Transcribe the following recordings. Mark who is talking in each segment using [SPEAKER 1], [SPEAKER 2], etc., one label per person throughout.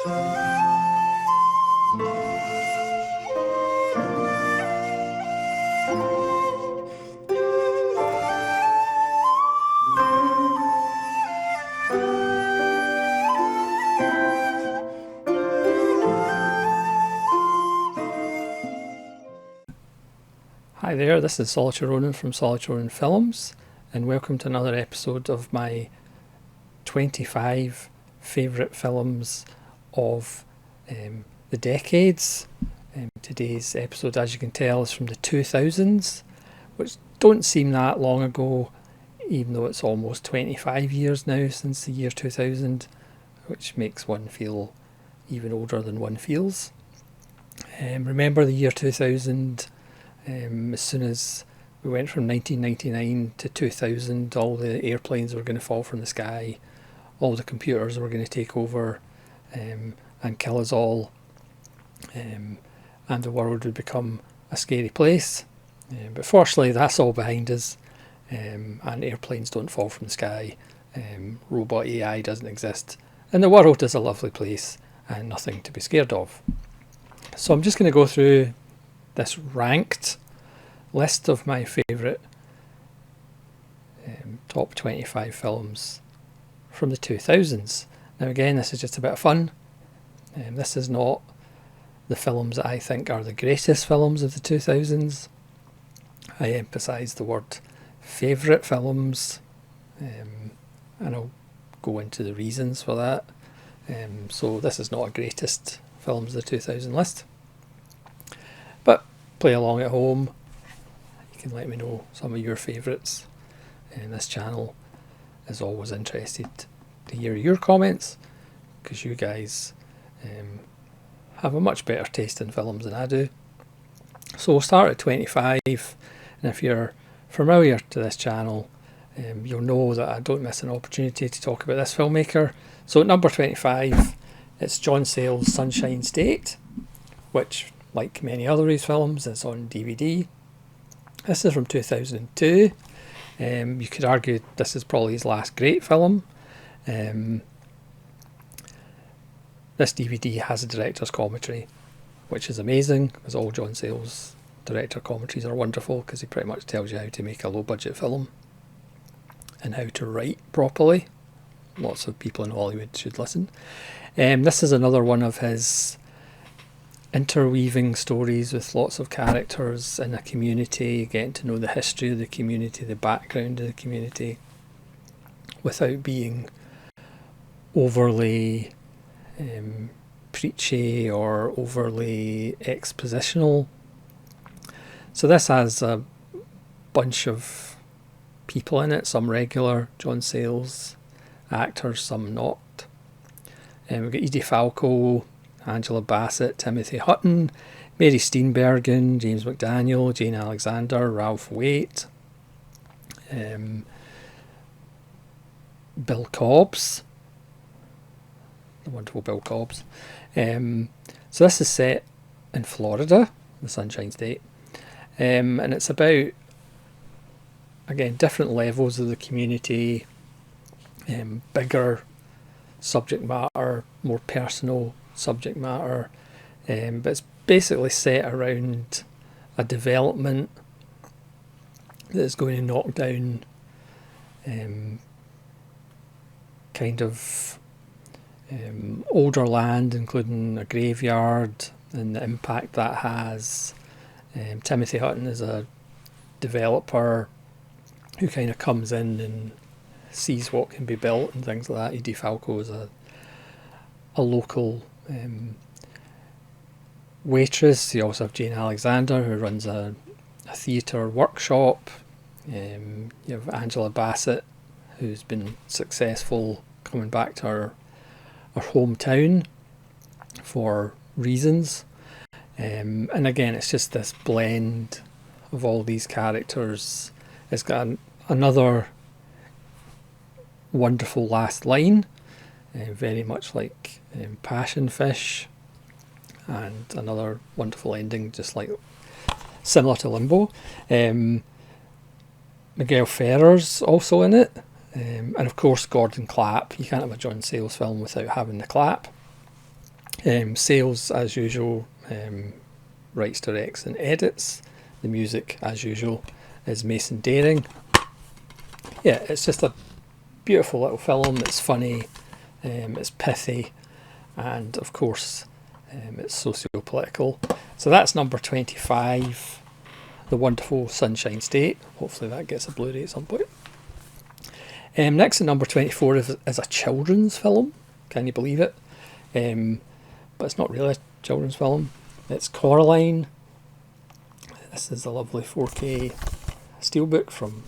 [SPEAKER 1] Hi there, this is Solitary Ronin from Solitary Ronin Films, and welcome to another episode of my 25 favourite films of the decades. Today's episode, as you can tell, is from the 2000s, which don't seem that long ago, even though it's almost 25 years now since the year 2000, which makes one feel even older than one feels. Remember the year 2000? As soon as we went from 1999 to 2000, all the airplanes were going to fall from the sky, all the computers were going to take over and kill us all, and the world would become a scary place. But fortunately, that's all behind us, and airplanes don't fall from the sky, robot AI doesn't exist, and the world is a lovely place and nothing to be scared of. So I'm just going to go through this ranked list of my favourite top 25 films from the 2000s. Now again, this is just a bit of fun. This is not the films that I think are the greatest films of the 2000s. I emphasise the word favourite films, and I'll go into the reasons for that. So this is not a greatest films of the 2000 list. But play along at home. You can let me know some of your favourites. And this channel is always interested to hear your comments, because you guys have a much better taste in films than I do. So we'll start at 25, and if you're familiar to this channel, you'll know that I don't miss an opportunity to talk about this filmmaker. So at number 25, it's John Sayles' Sunshine State, which, like many other of his films, is on DVD. This is from 2002. You could argue this is probably his last great film. This DVD has a director's commentary, which is amazing, as all John Sayles' director commentaries are wonderful, because he pretty much tells you how to make a low budget film and how to write properly. Lots of people in Hollywood should listen. This is another one of his interweaving stories with lots of characters in a community, getting to know the history of the community, the background of the community, without being overly preachy or overly expositional. So this has a bunch of people in it, some regular John Sayles actors, some not. We've got Edie Falco, Angela Bassett, Timothy Hutton, Mary Steenburgen, James McDaniel, Jane Alexander, Ralph Waite, Bill Cobbs, the wonderful Bill Cobbs. So this is set in Florida, the Sunshine State, and it's about, again, different levels of the community, bigger subject matter, more personal subject matter, but it's basically set around a development that is going to knock down kind of older land, including a graveyard, and the impact that has. Timothy Hutton is a developer who kind of comes in and sees what can be built and things like that. Edie Falco is a local waitress. You also have Jane Alexander, who runs a theatre workshop. You have Angela Bassett, who's been successful coming back to her hometown for reasons. And again, it's just this blend of all these characters. It's got another wonderful last line, very much like Passion Fish, and another wonderful ending, just like similar to Limbo. Miguel Ferrer's also in it, and of course Gordon Clapp. You can't have a John Sayles film without having the clap. Sales, as usual, writes, directs and edits. The music, as usual, is Mason Daring. Yeah, it's just a beautiful little film. It's funny, it's pithy, and of course it's socio-political. So that's number 25, The Wonderful Sunshine State. Hopefully that gets a Blu-ray at some point. Next at number 24 is a children's film. Can you believe it? But it's not really a children's film. It's Coraline. This is a lovely 4K steelbook from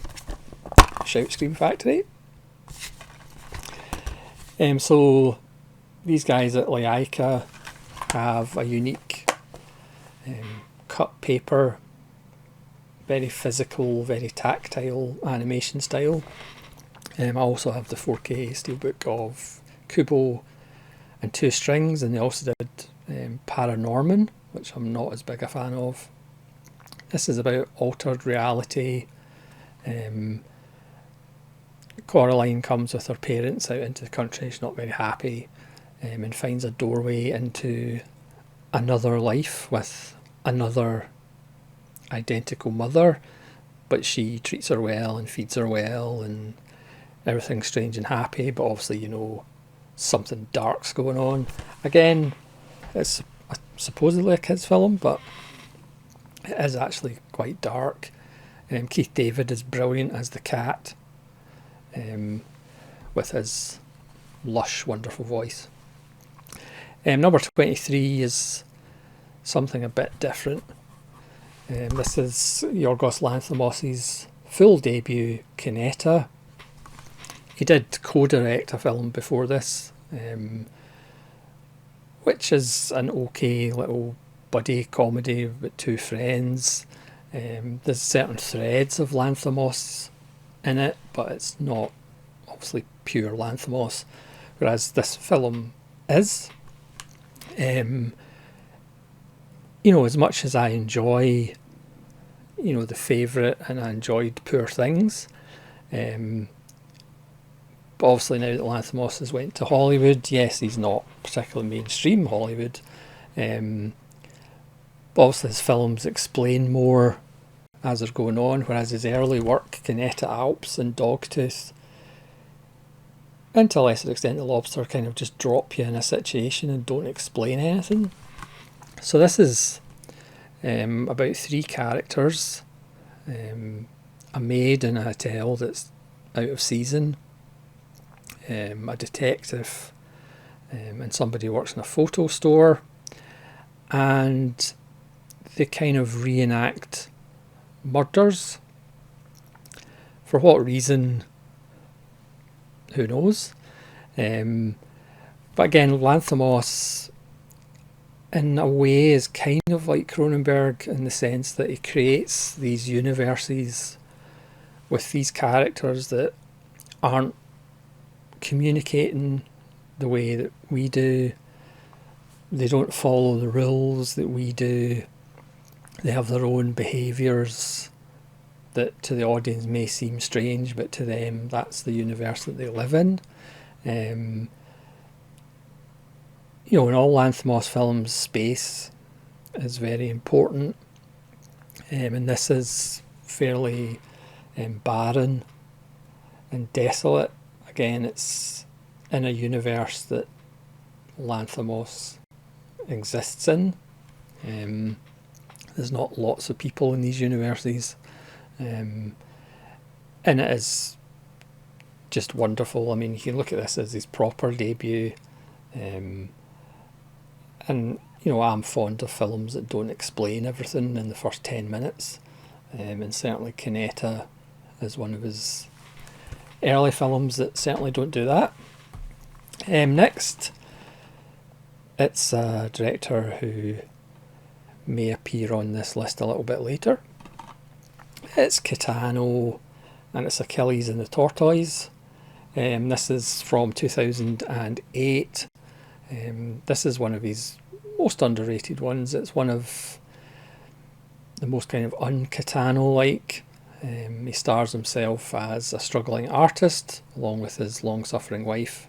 [SPEAKER 1] Shout Scream Factory. So these guys at Leica have a unique cut paper, very physical, very tactile animation style. I also have the 4K steelbook of Kubo and Two Strings, and they also did Paranorman, which I'm not as big a fan of. This is about altered reality. Coraline comes with her parents out into the country. She's not very happy, and finds a doorway into another life with another identical mother, but she treats her well and feeds her well, and everything's strange and happy, but obviously, you know, something dark's going on. Again, it's supposedly a kids' film, but it is actually quite dark. Keith David is brilliant as the cat, with his lush, wonderful voice. Number 23 is something a bit different. This is Yorgos Lanthimos' full debut, Kineta. He did co-direct a film before this, which is an okay little buddy comedy with two friends. There's certain threads of Lanthimos in it, but it's not obviously pure Lanthimos, whereas this film is. You know, as much as I enjoy, you know, The Favourite, and I enjoyed Poor Things, but obviously now that Lanthimos has went to Hollywood, yes, he's not particularly mainstream Hollywood, but obviously his films explain more as they're going on, whereas his early work, Kineta Alps and Dogtooth, and to a lesser extent The Lobster, kind of just drop you in a situation and don't explain anything. So this is about three characters, a maid in a hotel that's out of season, a detective, and somebody who works in a photo store, and they kind of reenact murders. For what reason, who knows? But again, Lanthimos in a way is kind of like Cronenberg in the sense that he creates these universes with these characters that aren't communicating the way that we do. They don't follow the rules that we do. They have their own behaviours that to the audience may seem strange, but to them that's the universe that they live in. You know, in all Lanthimos films, space is very important, and this is fairly barren and desolate. Again, it's in a universe that Lanthimos exists in. There's not lots of people in these universes, and it is just wonderful. I mean, you can look at this as his proper debut, and you know, I'm fond of films that don't explain everything in the first 10 minutes, and certainly Kineta is one of his early films that certainly don't do that. Next, it's a director who may appear on this list a little bit later. It's Kitano, and it's Achilles and the Tortoise. This is from 2008. This is one of his most underrated ones. It's one of the most kind of un-Kitano-like. He stars himself as a struggling artist along with his long-suffering wife.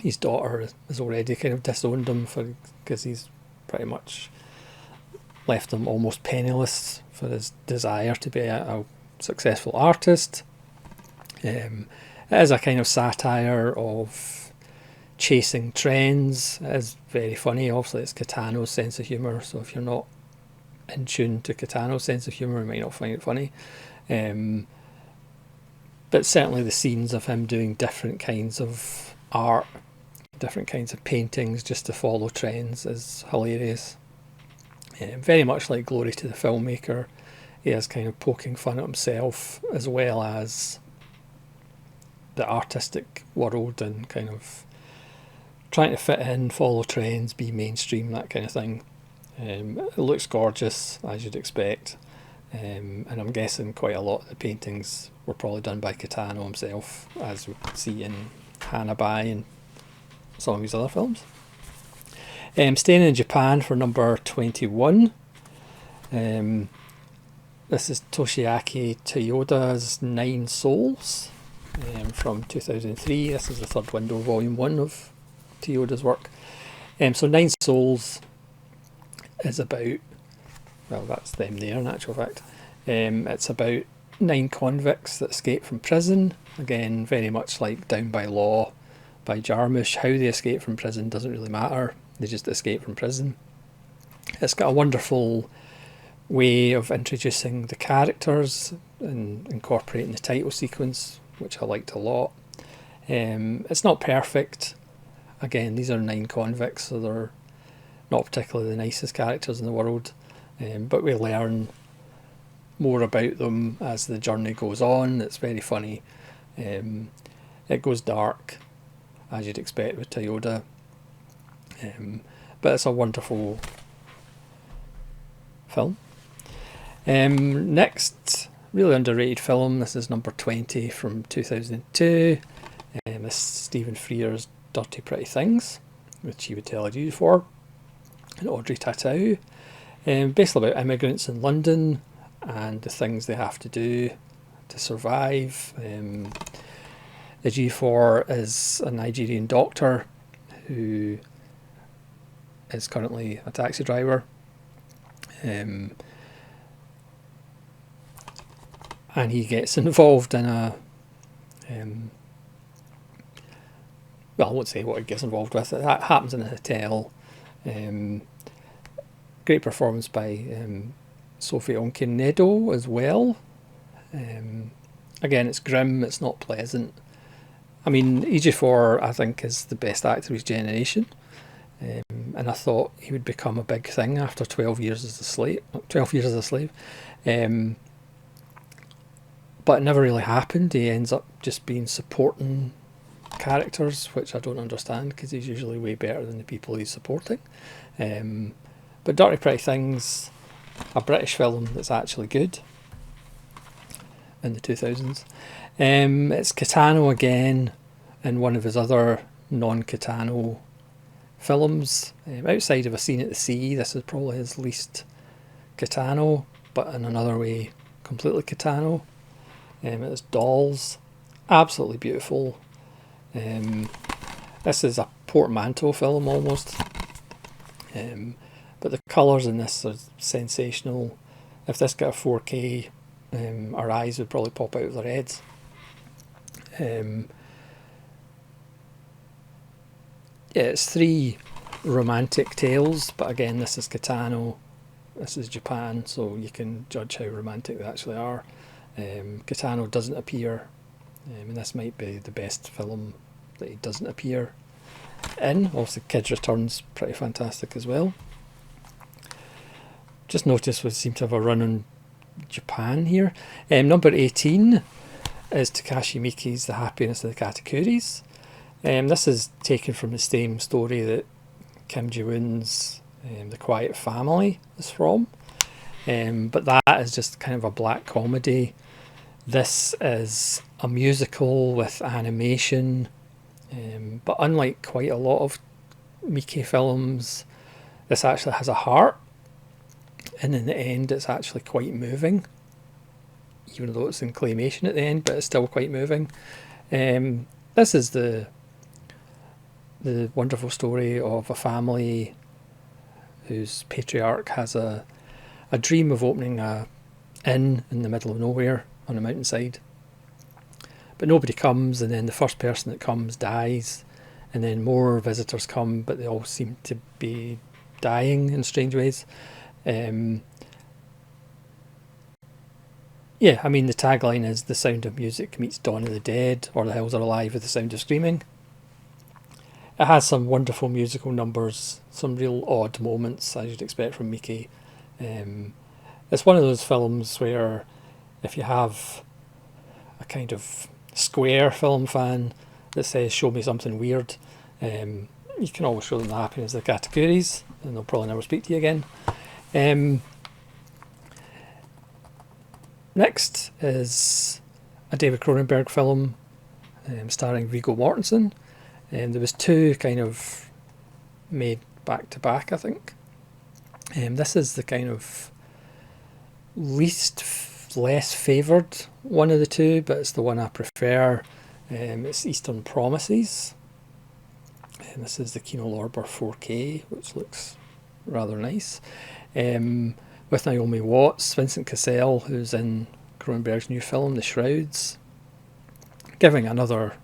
[SPEAKER 1] his daughter has already kind of disowned him because he's pretty much left him almost penniless for his desire to be a successful artist. It is a kind of satire of chasing trends. It is very funny. Obviously, it's Kitano's sense of humour, so if you're not in tune to Kitano's sense of humour, you might not find it funny. But certainly the scenes of him doing different kinds of art, different kinds of paintings just to follow trends is hilarious. Very much like Glory to the Filmmaker, he is kind of poking fun at himself as well as the artistic world and kind of trying to fit in, follow trends, be mainstream, that kind of thing. It looks gorgeous, as you'd expect, and I'm guessing quite a lot of the paintings were probably done by Kitano himself, as we see in Hanabi and some of his other films. Staying in Japan for number 21. This is Toshiaki Toyoda's Nine Souls from 2003. This is the third window, volume 1 of Toyoda's work. So Nine Souls is about, well, that's them there in actual fact. It's about 9 convicts that escape from prison. Again, very much like Down by Law by Jarmusch. How they escape from prison doesn't really matter. They just escape from prison. It's got a wonderful way of introducing the characters and incorporating the title sequence, which I liked a lot. It's not perfect. Again, these are 9 convicts, so they're not particularly the nicest characters in the world, but we learn more about them as the journey goes on. It's very funny. It goes dark, as you'd expect with Toyoda, but it's a wonderful film. Next, really underrated film. This is number 20 from 2002. This is Stephen Frear's Dirty Pretty Things, which he would tell a Jew for, and Audrey Tautou. Basically about immigrants in London and the things they have to do to survive. The G4 is a Nigerian doctor who is currently a taxi driver. And he gets involved in a well, I won't say what he gets involved with. It happens in a hotel. Great performance by Sophie Onkinedo as well. Again, it's grim, it's not pleasant. I mean, Ejiofor, I think, is the best actor of his generation. And I thought he would become a big thing after 12 years as a slave. But it never really happened. He ends up just being supporting characters, which I don't understand because he's usually way better than the people he's supporting. But Dirty Pretty Things, a British film that's actually good in the 2000s. It's Kitano again in one of his other non-Kitano films. Outside of A Scene at the Sea, this is probably his least Kitano, but in another way completely Kitano. It's Dolls, absolutely beautiful. This is a portmanteau film almost, but the colours in this are sensational. If this got a 4K, our eyes would probably pop out of their heads. Yeah, it's 3 romantic tales, but again, this is Kitano, this is Japan, so you can judge how romantic they actually are. Kitano doesn't appear, and this might be the best film that he doesn't appear in. Also, Kids Return's pretty fantastic as well. Just noticed we seem to have a run on Japan here. Number 18 is Takashi Miike's The Happiness of the Katakuris. This is taken from the same story that Kim Ji-woon's The Quiet Family is from, but that is just kind of a black comedy. This is a musical with animation, but unlike quite a lot of Miike films, this actually has a heart, and in the end it's actually quite moving, even though it's in claymation at the end, but it's still quite moving. This is the the wonderful story of a family whose patriarch has a dream of opening a inn in the middle of nowhere on a mountainside. But nobody comes, and then the first person that comes dies, and then more visitors come, but they all seem to be dying in strange ways. Yeah, I mean, the tagline is "The Sound of Music meets Dawn of the Dead," or "The Hills Are Alive with the Sound of Screaming." It has some wonderful musical numbers, some real odd moments, as you'd expect from Mickey. It's one of those films where if you have a kind of square film fan that says "show me something weird," you can always show them the Happiness of the Categories, and they'll probably never speak to you again. Next is a David Cronenberg film starring Viggo Mortensen. There was two kind of made back to back, I think. This is the kind of less favoured one of the two, but it's the one I prefer. It's Eastern Promises. And this is the Kino Lorber 4K, which looks rather nice. With Naomi Watts, Vincent Cassel, who's in Cronenberg's new film, The Shrouds, giving another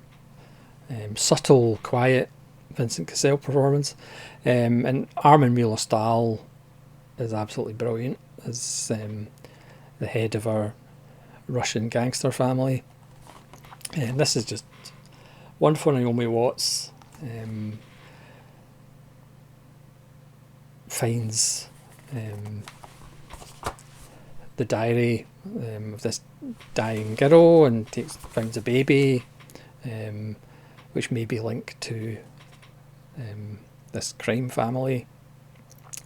[SPEAKER 1] subtle, quiet Vincent Cassel performance. And Armin Mueller-Stahl is absolutely brilliant as the head of our Russian gangster family. And this is just wonderful. Naomi Watts finds the diary of this dying girl and finds a baby, which may be linked to this crime family.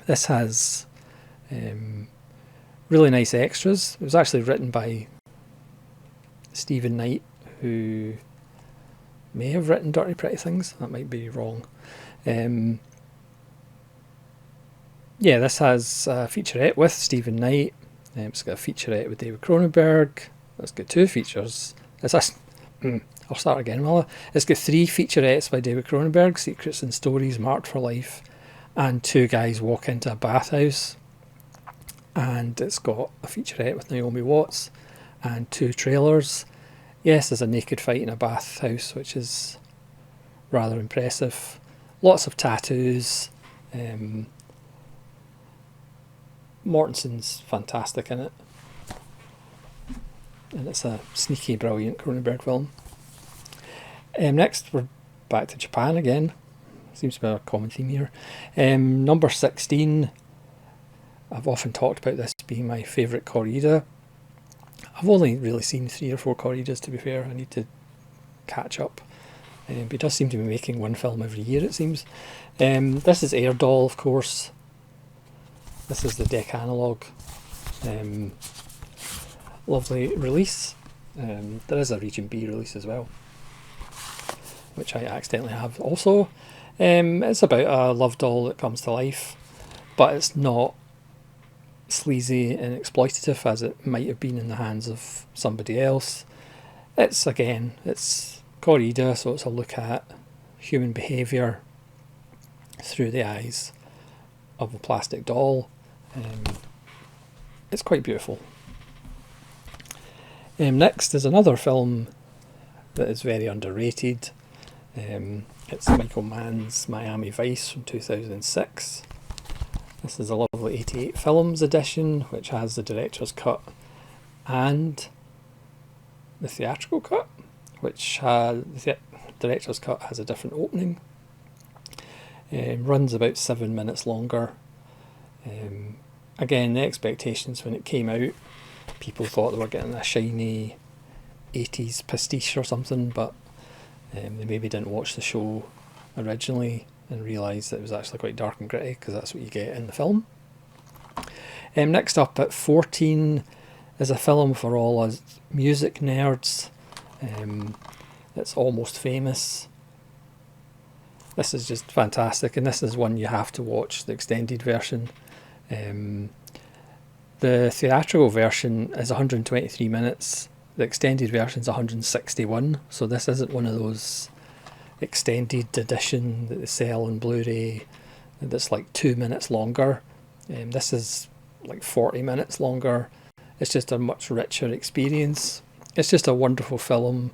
[SPEAKER 1] This has really nice extras. It was actually written by Stephen Knight, who may have written Dirty Pretty Things. That might be wrong. Yeah, this has a featurette with Stephen Knight. It's got a featurette with David Cronenberg. It's got two features. I'll start again, Milla. It's got three featurettes by David Cronenberg: Secrets and Stories, Marked for Life, and Two Guys Walk into a Bathhouse. And it's got a featurette with Naomi Watts and two trailers. Yes, there's a naked fight in a bathhouse, which is rather impressive. Lots of tattoos. Mortensen's fantastic in it. And it's a sneaky, brilliant Cronenberg film. Next, we're back to Japan again. Seems to be a common theme here. Number 16. I've often talked about this being my favourite corrida. I've only really seen 3 or 4 corridas, to be fair. I need to catch up. But he does seem to be making one film every year, it seems. This is Air Doll, of course. This is the deck analogue. Lovely release. There is a Region B release as well, which I accidentally have also. It's about a love doll that comes to life, but it's not sleazy and exploitative as it might have been in the hands of somebody else. It's corrida, so it's a look at human behaviour through the eyes of a plastic doll. It's quite beautiful. Next is another film that is very underrated. It's Michael Mann's Miami Vice from 2006. This is a lovely 88 Films edition, which has the director's cut and the theatrical cut, which the director's cut has a different opening. Runs about 7 minutes longer. Again, the expectations when it came out, people thought they were getting a shiny 80s pastiche or something, but they maybe didn't watch the show originally and realised that it was actually quite dark and gritty, because that's what you get in the film. Next up at 14 is a film for all us music nerds. It's Almost Famous. This is just fantastic, and this is one you have to watch, the extended version. The theatrical version is 123 minutes. The extended version is 161, so this isn't one of those extended edition that they sell on Blu-ray that's like 2 minutes longer. This is like 40 minutes longer. It's just a much richer experience. It's just a wonderful film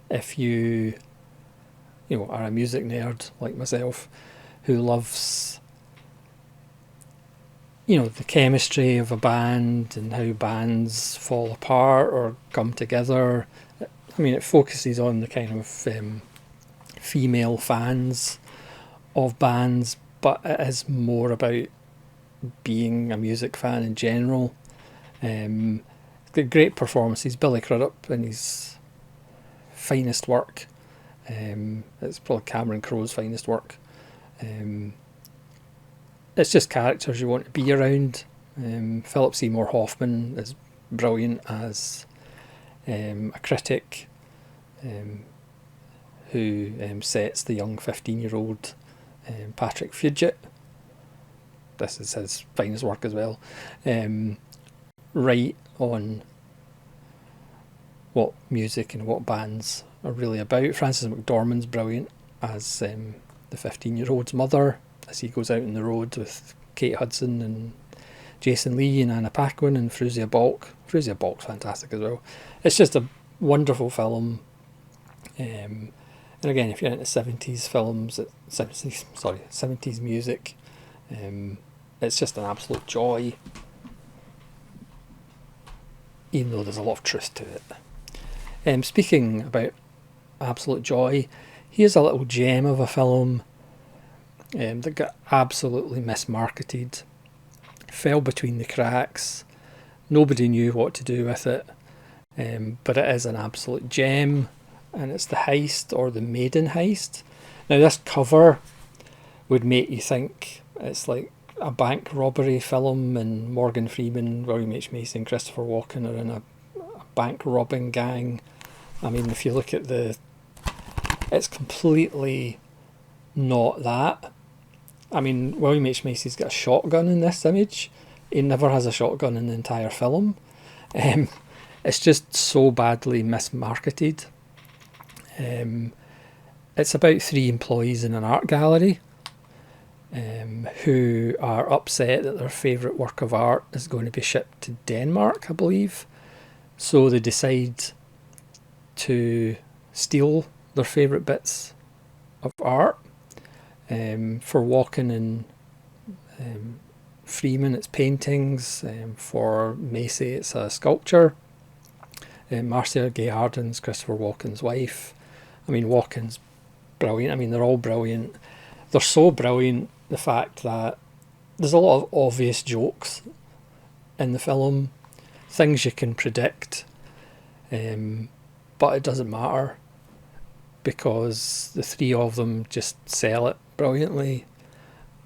[SPEAKER 1] if you are a music nerd like myself who loves the chemistry of a band and how bands fall apart or come together. I mean, it focuses on the kind of female fans of bands, but it is more about being a music fan in general. Great performances. Billy Crudup in his finest work. It's probably Cameron Crowe's finest work. It's just characters you want to be around. Philip Seymour Hoffman is brilliant as a critic who sets the young 15-year-old Patrick Fugit. This is his finest work as well. Right on what music and what bands are really about. Frances McDormand's brilliant as the 15-year-old's mother as he goes out on the road with Kate Hudson and Jason Lee and Anna Paquin and Fruzia Balk. Fruzia Balk's fantastic as well. It's just a wonderful film. And again, if you're into 70s films, 70s music, it's just an absolute joy, even though there's a lot of truth to it. Speaking about absolute joy, here's a little gem of a film that got absolutely mismarketed, fell between the cracks, nobody knew what to do with it, but it is an absolute gem, and it's The Heist, or The Maiden Heist. Now this cover would make you think it's like a bank robbery film and Morgan Freeman, William H. Macy and Christopher Walken are in a bank robbing gang. I mean, if you look at it's completely not that. I mean, William H. Macy's got a shotgun in this image. He never has a shotgun in the entire film. It's just so badly mismarketed. It's about 3 employees in an art gallery who are upset that their favourite work of art is going to be shipped to Denmark, I believe. So they decide to steal their favourite bits of art. For Walken and Freeman, it's paintings. For Macy, it's a sculpture. Marcia Gay Harden's Christopher Walken's wife. I mean, Walken's brilliant. I mean, they're all brilliant. They're so brilliant, the fact that there's a lot of obvious jokes in the film, things you can predict, but it doesn't matter because the 3 of them just sell it brilliantly.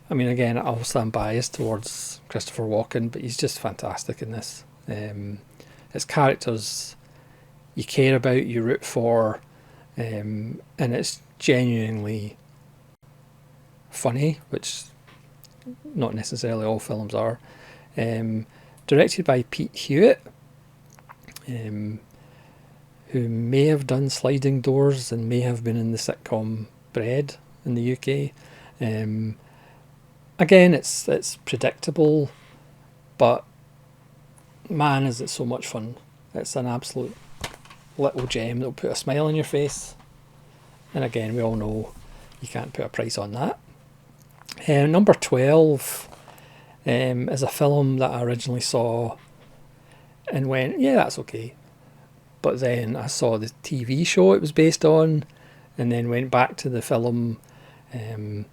[SPEAKER 1] I mean, again, obviously I'm biased towards Christopher Walken, but he's just fantastic in this. It's characters you care about, you root for, and it's genuinely funny, which not necessarily all films are. Directed by Pete Hewitt, who may have done Sliding Doors and may have been in the sitcom Bread in the UK. Again, it's predictable, but man, is it so much fun. It's an absolute little gem that'll put a smile on your face. And again, we all know you can't put a price on that. Number 12 is a film that I originally saw and went, yeah, that's okay. But then I saw the TV show it was based on, and then went back to the film, and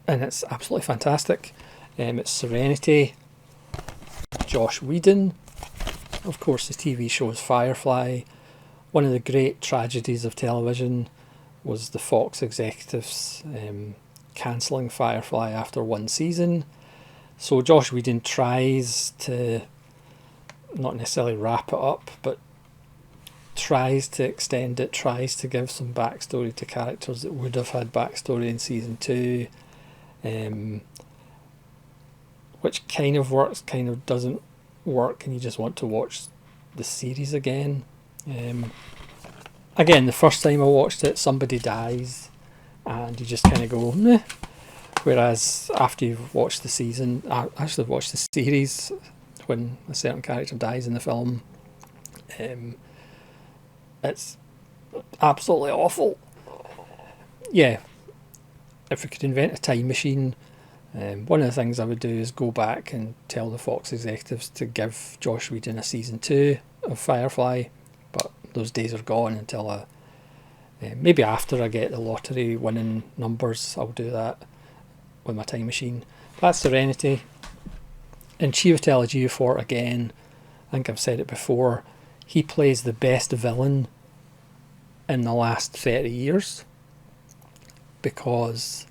[SPEAKER 1] it's absolutely fantastic. It's Serenity. Joss Whedon. Of course, the TV show is Firefly. One of the great tragedies of television was the Fox executives cancelling Firefly after 1 season. So Joss Whedon tries to not necessarily wrap it up, but tries to extend it, tries to give some backstory to characters that would have had backstory in season 2, which kind of works, kind of doesn't work, and you just want to watch the series again. again, the first time I watched it, somebody dies, and you just kind of go, meh. Whereas after you've watched the season, I actually watched the series, when a certain character dies in the film, it's absolutely awful. Yeah, if we could invent a time machine, one of the things I would do is go back and tell the Fox executives to give Joss Whedon a season 2 of Firefly, but those days are gone until maybe after I get the lottery winning numbers, I'll do that with my time machine. That's Serenity. In Chiwetel Ejiofor, again, I think I've said it before, he plays the best villain in the last 30 years because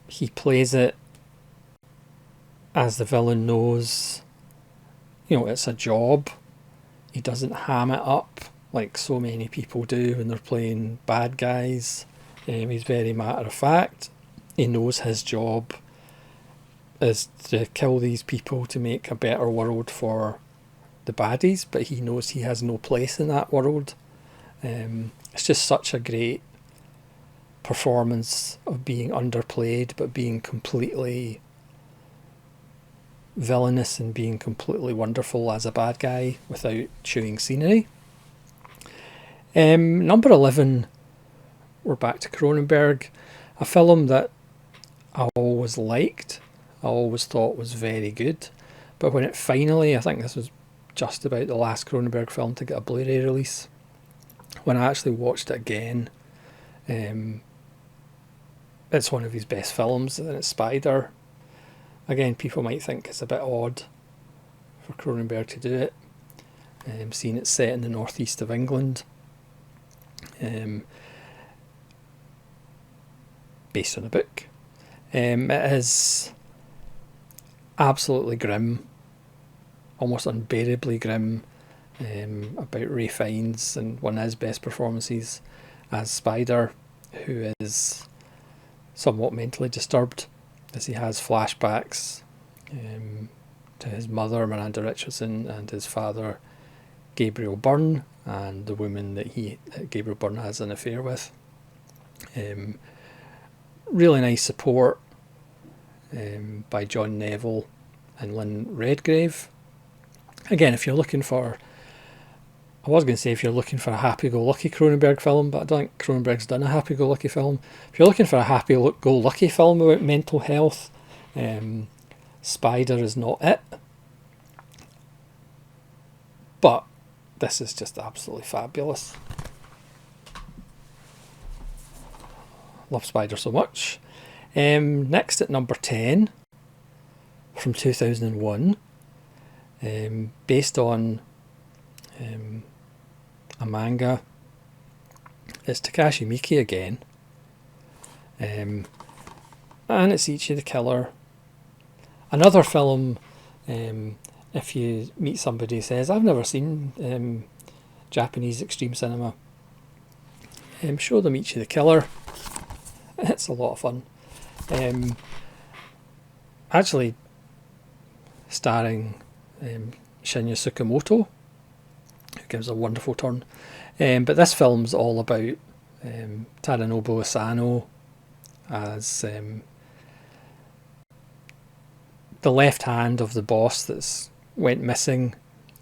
[SPEAKER 1] he plays it as the villain knows, it's a job. He doesn't ham it up like so many people do when they're playing bad guys. He's very matter of fact. He knows his job is to kill these people to make a better world for the baddies, but he knows he has no place in that world. It's just such a great performance of being underplayed but being completely villainous and being completely wonderful as a bad guy without chewing scenery. Number 11, we're back to Cronenberg, a film that I always liked, I always thought was very good, but when it finally, I think this was just about the last Cronenberg film to get a Blu-ray release, when I actually watched it again, it's one of his best films, and it's Spider. Again, people might think it's a bit odd for Cronenberg to do it, seeing it's set in the northeast of England, based on a book. It is absolutely grim, almost unbearably grim, about Ray Fiennes and one of his best performances as Spider, who is somewhat mentally disturbed as he has flashbacks to his mother Miranda Richardson and his father Gabriel Byrne and the woman that Gabriel Byrne has an affair with. Really nice support by John Neville and Lynn Redgrave. Again, if you're looking for, I was going to say if you're looking for a happy-go-lucky Cronenberg film, but I don't think Cronenberg's done a happy-go-lucky film. If you're looking for a happy-go-lucky film about mental health, Spider is not it. But this is just absolutely fabulous. Love Spider so much. Next at number 10, from 2001, based on a manga, it's Takashi Miike again, and it's Ichi the Killer. Another film, if you meet somebody who says, I've never seen Japanese extreme cinema, show them Ichi the Killer. It's a lot of fun. Actually starring Shinya Tsukamoto, who gives a wonderful turn. But this film's all about Tadanobu Asano as the left hand of the boss that's went missing,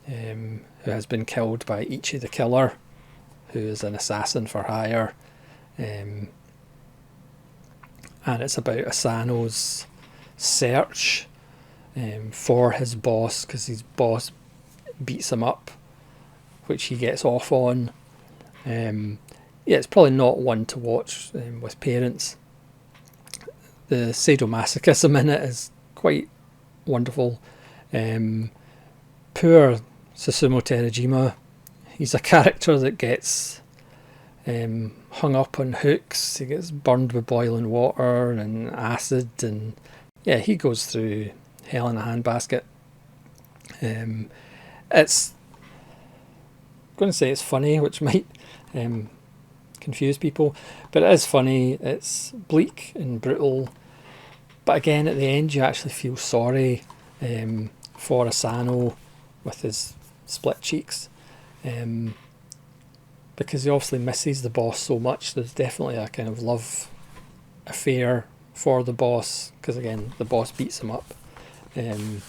[SPEAKER 1] who has been killed by Ichi the Killer, who is an assassin for hire. And it's about Asano's search for his boss, because his boss beats him up, which he gets off on. It's probably not one to watch with parents. The sadomasochism in it is quite wonderful. Poor Susumu Terajima, he's a character that gets hung up on hooks. He gets burned with boiling water and acid, and he goes through hell in a handbasket. It's going to say it's funny, which might confuse people, but it is funny. It's bleak and brutal, but again at the end you actually feel sorry for Asano with his split cheeks. because he obviously misses the boss so much. There's definitely a kind of love affair for the boss, because again, the boss beats him up, and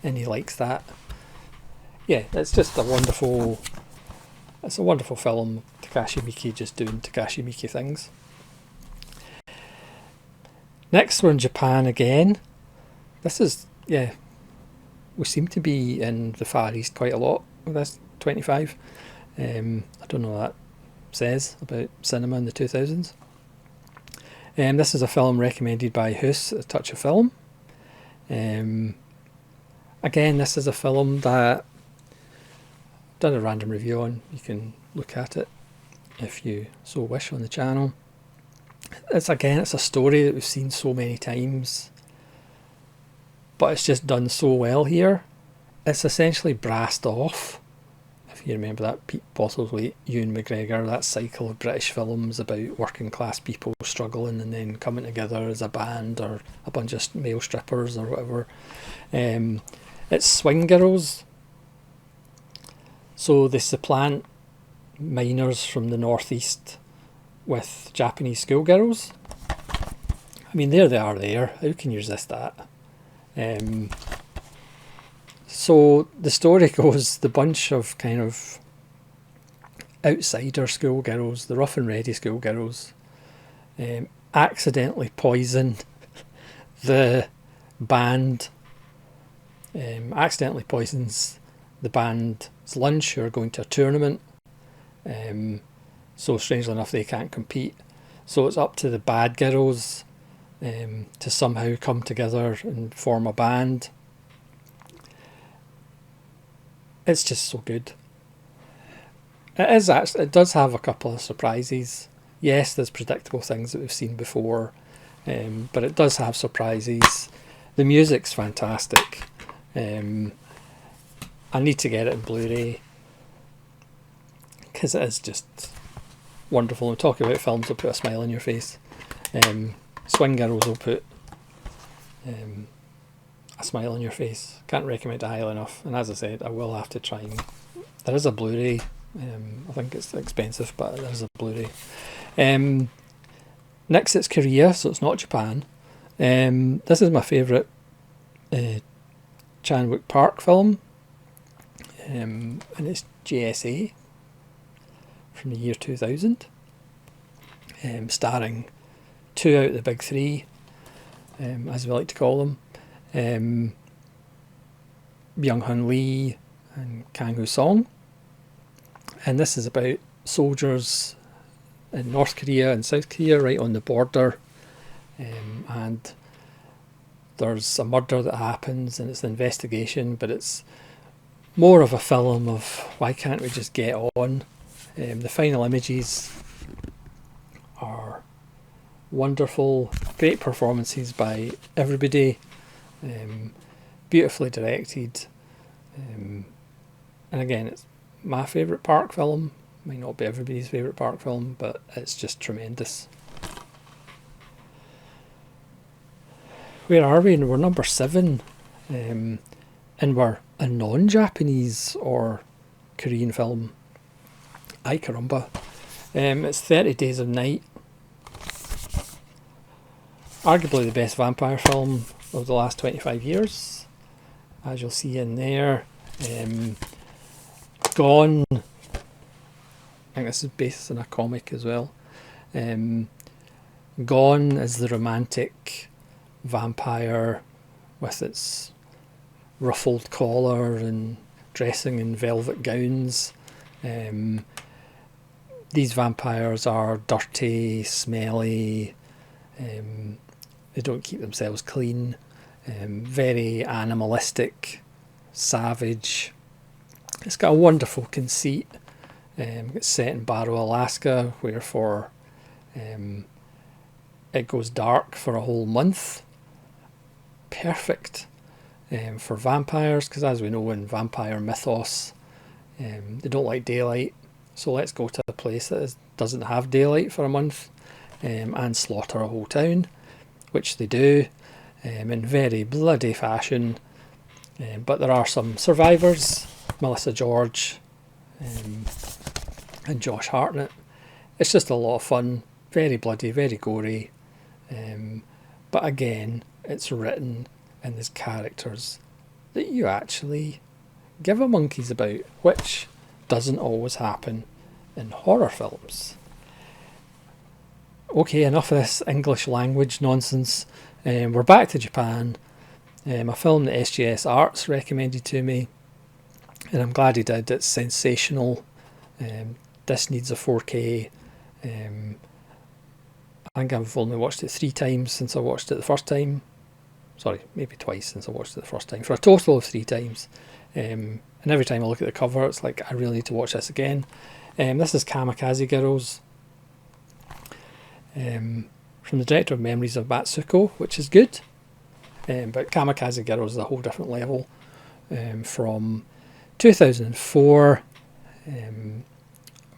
[SPEAKER 1] he likes that. Yeah, it's just a wonderful film. Takashi Miike just doing Takashi Miike things. Next, we're in Japan again. This is, yeah, we seem to be in the Far East quite a lot with this 25. I don't know what that says about cinema in the 2000s. This is a film recommended by Hoos, A Touch of Film. Again, this is a film that I've done a random review on. You can look at it if you so wish on the channel. It's a story that we've seen so many times, but it's just done so well here. It's essentially brassed off, if you remember that Pete Postlethwaite, Ewan McGregor, that cycle of British films about working class people struggling and then coming together as a band or a bunch of male strippers or whatever. It's swing girls. So they supplant miners from the northeast with Japanese schoolgirls. I mean, there they are there. How can you resist that? So the story goes, the bunch of kind of outsider schoolgirls, the rough and ready schoolgirls, accidentally poison the band, accidentally poisons the band's lunch, who are going to a tournament. So strangely enough, they can't compete. So it's up to the bad girls to somehow come together and form a band. It's just so good. It does have a couple of surprises. Yes, there's predictable things that we've seen before, but it does have surprises. The music's fantastic. I need to get it in Blu-ray because it is just wonderful. When we talk about films that put a smile on your face, Swing Girls will put a smile on your face. Can't recommend it highly enough. And as I said, I will have to try and... There is a Blu-ray. I think it's expensive, but there is a Blu-ray. Next, it's Korea, so it's not Japan. This is my favourite Chan-wook Park film, and it's JSA from the year 2000, starring 2 out of the big 3, as we like to call them, Byung-hun Lee and Kang Ho-song. And this is about soldiers in North Korea and South Korea, right on the border, and there's a murder that happens and it's an investigation, but it's more of a film of why can't we just get on. The final images are wonderful, great performances by everybody, beautifully directed, and again, it's my favourite Park film. Might not be everybody's favourite Park film, but it's just tremendous. Where are we? We're number 7, and we're a non-Japanese or Korean film. Ay caramba. It's 30 Days of Night. Arguably the best vampire film of the last 25 years, as you'll see in there. Gone. I think this is based on a comic as well. Gone is the romantic vampire with its ruffled collar and dressing in velvet gowns. These vampires are dirty, smelly, they don't keep themselves clean, very animalistic, savage. It's got a wonderful conceit. It's set in Barrow, Alaska, wherefore it goes dark for a whole month. Perfect for vampires, because as we know in vampire mythos, they don't like daylight. So let's go to a place that doesn't have daylight for a month and slaughter a whole town, which they do in very bloody fashion. But there are some survivors. Melissa George and Josh Hartnett. It's just a lot of fun, very bloody, very gory, but again, it's written and there's characters that you actually give a monkeys about, which doesn't always happen in horror films. Okay, enough of this English language nonsense. We're back to Japan. A film that SGS Arts recommended to me, and I'm glad he did. It's sensational. This needs a 4K. I think I've only watched it 3 times since I watched it the first time. Sorry, maybe twice since I watched it the first time, for a total of 3 times. And every time I look at the cover, it's like, I really need to watch this again. This is Kamikaze Girls, from the director of Memories of Matsuko, which is good. But Kamikaze Girls is a whole different level. From 2004,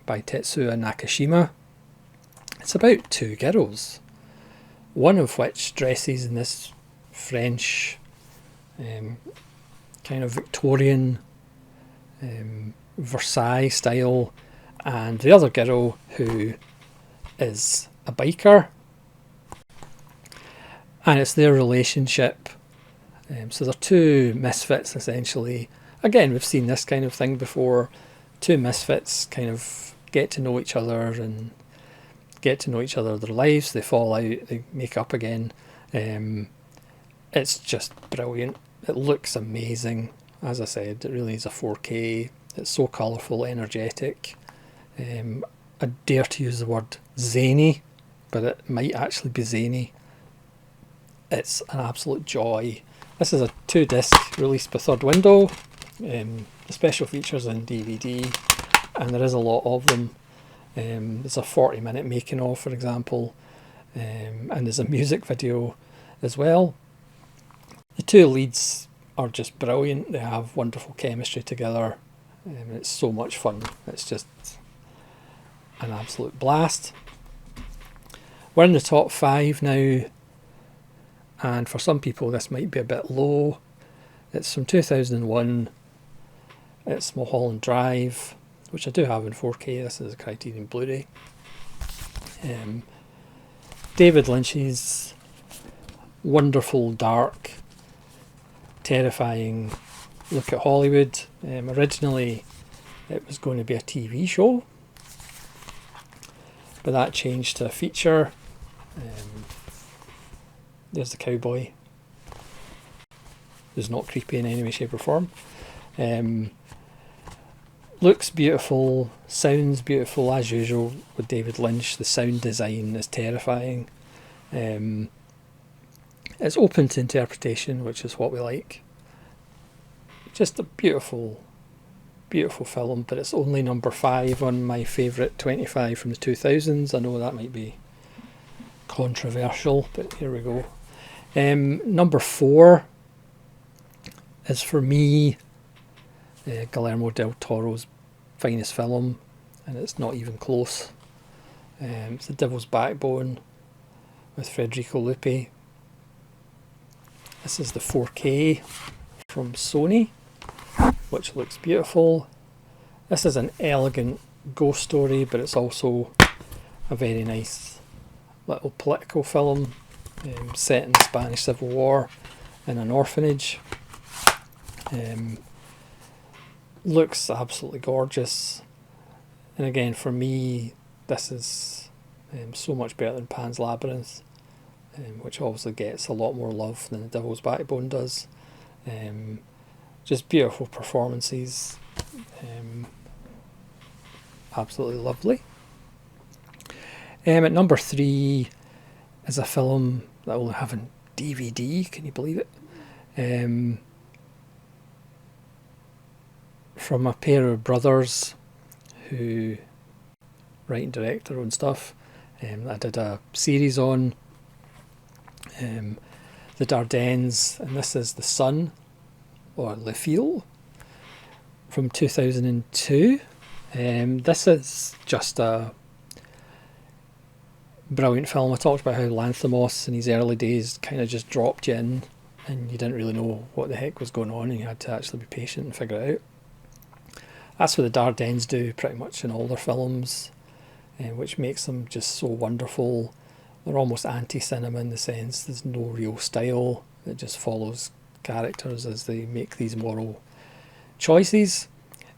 [SPEAKER 1] by Tetsuya Nakashima. It's about 2 girls, one of which dresses in this French kind of Victorian Versailles style, and the other girl who is a biker, and it's their relationship. So they're 2 misfits essentially. Again, we've seen this kind of thing before. 2 misfits kind of get to know each other and get to know each other, their lives, they fall out, they make up again. It's just brilliant. It looks amazing. As I said, it really is a 4K. It's so colourful, energetic. I dare to use the word zany, but it might actually be zany. It's an absolute joy. This is a 2-disc release by Third Window. The special features in DVD, and there is a lot of them. There's a 40-minute making of, for example, and there's a music video as well. The 2 leads are just brilliant. They have wonderful chemistry together. It's so much fun. It's just an absolute blast. We're in the top 5 now, and for some people this might be a bit low. It's from 2001. It's Mulholland Drive, which I do have in 4K. This is a Criterion Blu-ray. David Lynch's wonderful, dark, terrifying look at Hollywood. Originally it was going to be a TV show, but that changed to a feature. There's the cowboy, who's not creepy in any way, shape or form. Looks beautiful, sounds beautiful, as usual with David Lynch. The sound design is terrifying. It's open to interpretation, which is what we like. Just a beautiful, beautiful film, but it's only number 5 on my favourite 25 from the 2000s. I know that might be controversial, but here we go. Number 4 is, for me, Guillermo del Toro's finest film, and it's not even close. It's The Devil's Backbone with Federico Lupi. This is the 4K from Sony, which looks beautiful. This is an elegant ghost story, but it's also a very nice little political film set in the Spanish Civil War in an orphanage. Looks absolutely gorgeous, and again, for me, this is so much better than Pan's Labyrinth, which obviously gets a lot more love than The Devil's Backbone does. Just beautiful performances, absolutely lovely. At number 3 is a film that will have on DVD, can you believe it? From a pair of brothers who write and direct their own stuff. I did a series on the Dardennes, and this is The Sun, or Le Fil, from 2002. This is just a brilliant film. I talked about how Lanthimos in his early days kind of just dropped you in and you didn't really know what the heck was going on, and you had to actually be patient and figure it out. That's what the Dardennes do pretty much in all their films, which makes them just so wonderful. They're almost anti-cinema in the sense there's no real style. It just follows characters as they make these moral choices.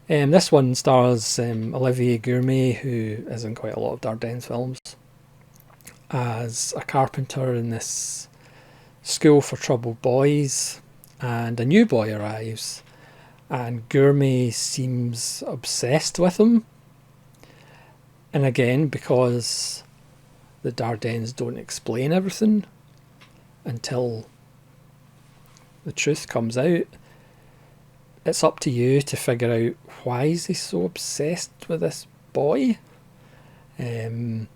[SPEAKER 1] This one stars Olivier Gourmet, who is in quite a lot of Dardennes films, as a carpenter in this school for troubled boys, and a new boy arrives, and Gourmet seems obsessed with him. And again, because the Dardennes don't explain everything until the truth comes out, it's up to you to figure out, why is he so obsessed with this boy? Does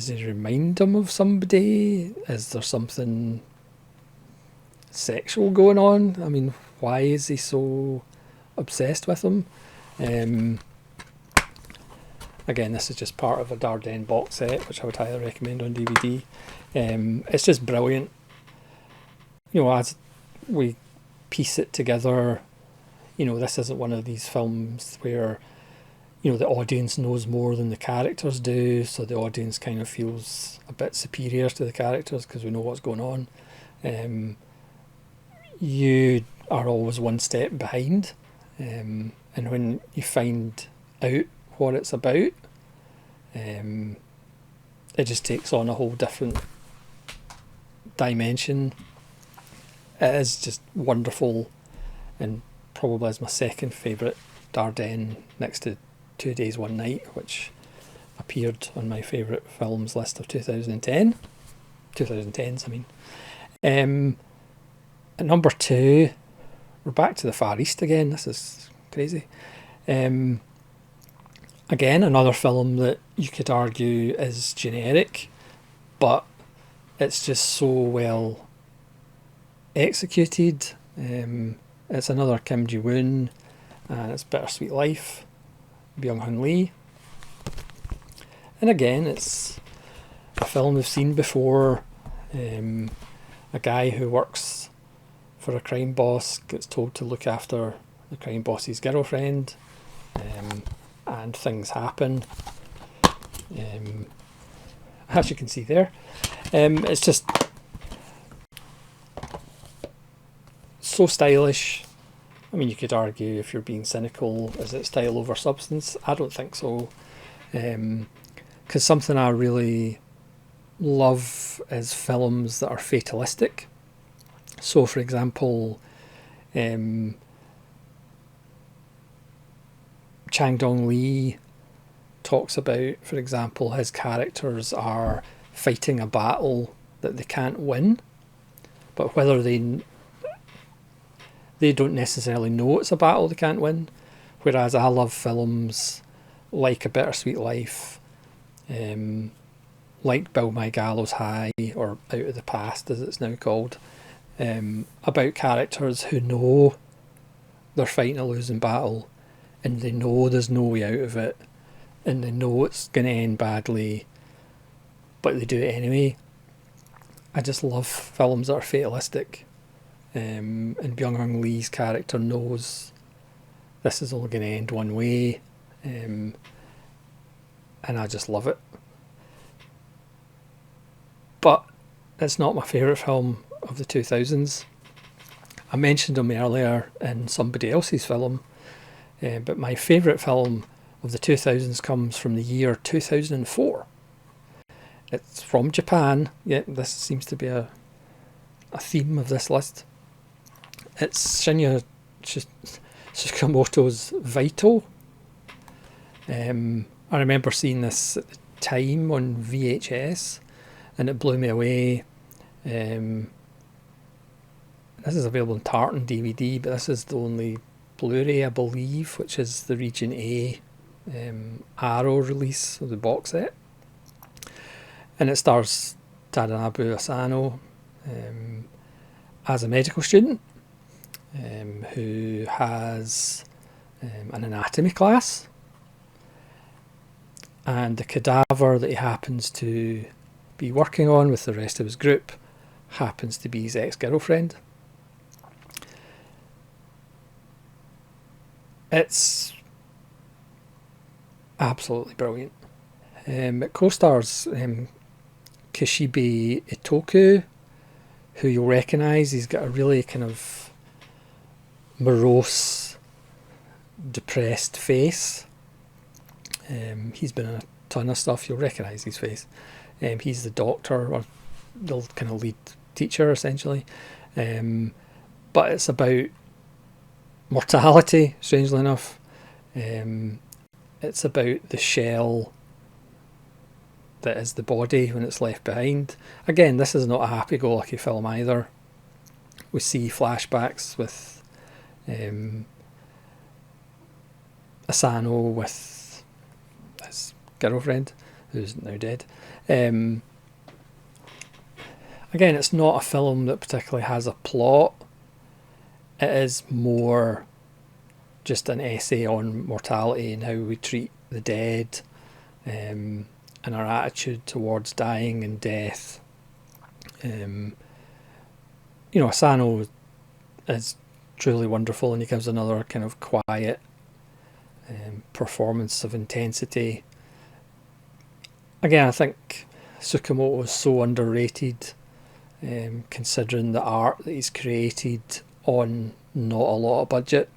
[SPEAKER 1] it remind him of somebody? Is there something sexual going on? I mean, why is he so obsessed with him? Again, this is just part of a Dardenne box set, which I would highly recommend on DVD. It's just brilliant. As we piece it together, this isn't one of these films where the audience knows more than the characters do, so the audience kind of feels a bit superior to the characters because we know what's going on. You are always one step behind, and when you find out what it's about, it just takes on a whole different dimension. It is just wonderful, and probably is my second favourite Dardenne, next to 2 Days, One Night, which appeared on my favourite films list of 2010. 2010s, I mean. At number 2, we're back to the Far East again. This is crazy. Again, another film that you could argue is generic, but it's just so well executed. It's another Kim Ji-woon, and it's Bittersweet Life, Byung-hun Lee. And again, it's a film we've seen before. A guy who works for a crime boss gets told to look after the crime boss's girlfriend, and things happen, as you can see there. It's just so stylish. I mean, you could argue, if you're being cynical, is it style over substance? I don't think so, because something I really love is films that are fatalistic. So, for example, Chang Dong Lee talks about, for example, his characters are fighting a battle that they can't win, but whether they don't necessarily know it's a battle they can't win. Whereas I love films like A Bittersweet Life, like Build My Gallows High, or Out of the Past as it's now called, about characters who know they're fighting a losing battle, and they know there's no way out of it, and they know it's going to end badly, but they do it anyway. I just love films that are fatalistic, and Byung-hun Lee's character knows this is only going to end one way, and I just love it. But it's not my favourite film of the 2000s. I mentioned him earlier in somebody else's film, but my favourite film of the 2000s comes from the year 2004. It's from Japan. Yeah, this seems to be a theme of this list. It's Shinya Tsukamoto's Vital. I remember seeing this at the time on VHS, and it blew me away. This is available on Tartan DVD, but this is the only Blu-ray, I believe, which is the Region A Arrow release of the box set. And it stars Tadanobu Asano as a medical student who has an anatomy class, and the cadaver that he happens to be working on with the rest of his group happens to be his ex-girlfriend. It's absolutely brilliant. It co-stars Kishibe Itoku, who you'll recognise. He's got a really kind of morose, depressed face. He's been in a ton of stuff. You'll recognise his face. He's the doctor, or the kind of lead teacher, essentially. But it's about mortality, strangely enough. It's about the shell that is the body when it's left behind. Again, this is not a happy-go-lucky film either. We see flashbacks with Asano with his girlfriend, who's now dead. Again, it's not a film that particularly has a plot. It is more just an essay on mortality and how we treat the dead, and our attitude towards dying and death. Asano is truly wonderful, and he gives another kind of quiet performance of intensity. Again, I think Tsukamoto is so underrated, considering the art that he's created on not a lot of budget.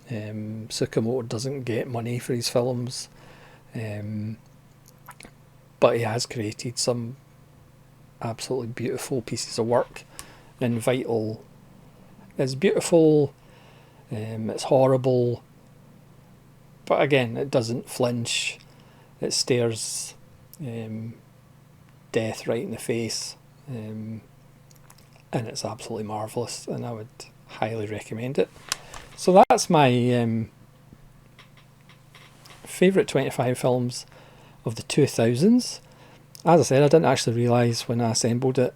[SPEAKER 1] Tsukamoto doesn't get money for his films, but he has created some absolutely beautiful pieces of work. And Vital is beautiful, it's horrible, but again, it doesn't flinch. It stares death right in the face, and it's absolutely marvellous, and I would highly recommend it. So that's my favourite 25 films of the 2000s. As I said, I didn't actually realise when I assembled it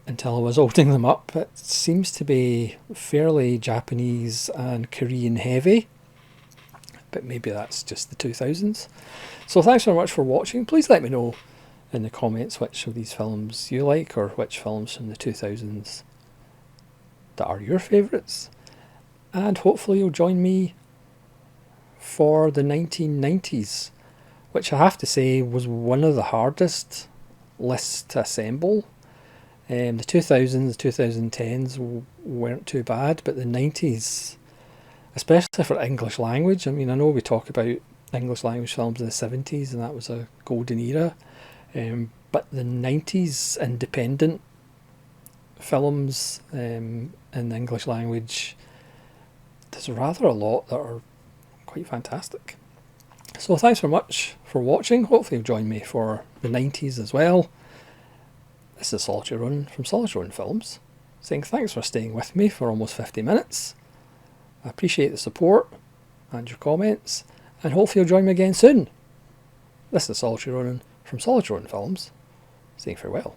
[SPEAKER 1] until I was holding them up. It seems to be fairly Japanese and Korean heavy, but maybe that's just the 2000s. So thanks very much for watching. Please let me know in the comments which of these films you like, or which films from the 2000s that are your favourites. And hopefully you'll join me for the 1990s, which I have to say was one of the hardest lists to assemble. The 2000s, the 2010s weren't too bad, but the 90s, especially for English language, I mean, I know we talk about English language films in the 70s, and that was a golden era, but the 90s independent films in the English language, there's rather a lot that are quite fantastic. So thanks very much for watching. Hopefully you'll join me for the 90s as well. This is Solitary Ronin from Solitary Ronin Films, saying thanks for staying with me for almost 50 minutes. I appreciate the support and your comments, and hopefully you'll join me again soon. This is Solitary Ronin from Solitary Ronin Films, saying farewell.